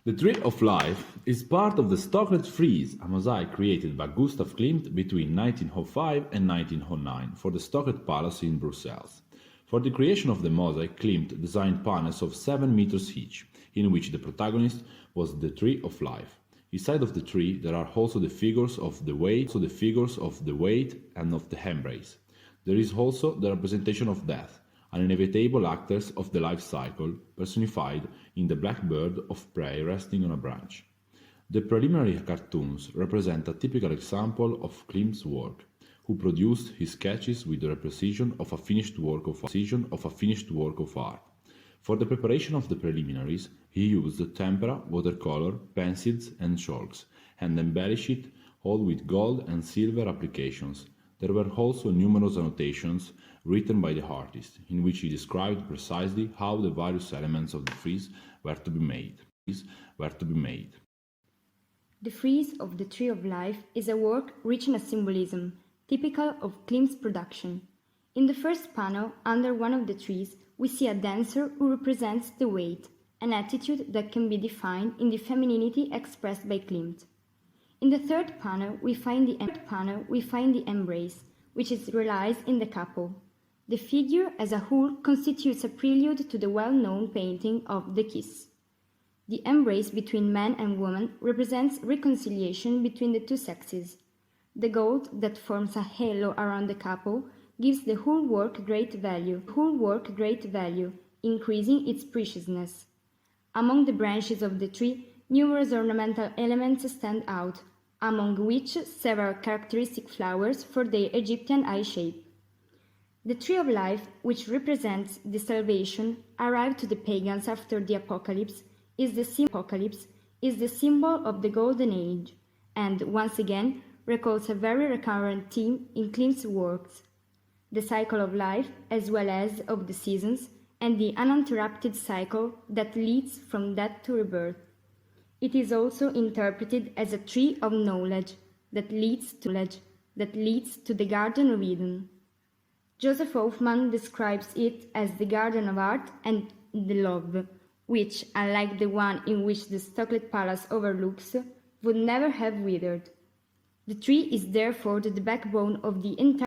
The Tree of Life is part of the Stocklet frieze, a mosaic created by Gustav Klimt between 1905 and 1909 for the Stocklet Palace in Brussels. For the creation of the mosaic, Klimt designed panels of 7 meters each, in which the protagonist was the Tree of Life. Inside of the tree there are also the figures of the weight, and of the embrace. There is also the representation of death, an inevitable actors of the life cycle, personified in the black bird of prey resting on a branch. The preliminary cartoons represent a typical example of Klimt's work, who produced his sketches with the precision of a finished work of art. For the preparation of the preliminaries, he used tempera, watercolor, pencils and chalks, and embellished it all with gold and silver applications. There were also numerous annotations written by the artist, in which he described precisely how the various elements of the frieze were to be made. The frieze of the Tree of Life is a work rich in a symbolism, typical of Klimt's production. In the first panel, under one of the trees, we see a dancer who represents the weight, an attitude that can be defined in the femininity expressed by Klimt. In the third panel, we find the embrace, which is realized in the couple. The figure as a whole constitutes a prelude to the well-known painting of The Kiss. The embrace between man and woman represents reconciliation between the two sexes. The gold that forms a halo around the couple gives the whole work great value, increasing its preciousness. Among the branches of the tree, numerous ornamental elements stand out, among which several characteristic flowers for their Egyptian eye shape. The Tree of Life, which represents the salvation arrived to the pagans after the apocalypse, is the symbol of the Golden Age, and once again recalls a very recurrent theme in Klimt's works: the cycle of life as well as of the seasons, and the uninterrupted cycle that leads from death to rebirth. It is also interpreted as a tree of knowledge that leads to the Garden of Eden. Joseph Hoffmann describes it as the garden of art and the love, which, unlike the one in which the Stocklet Palace overlooks, would never have withered. The tree is therefore the backbone of the entire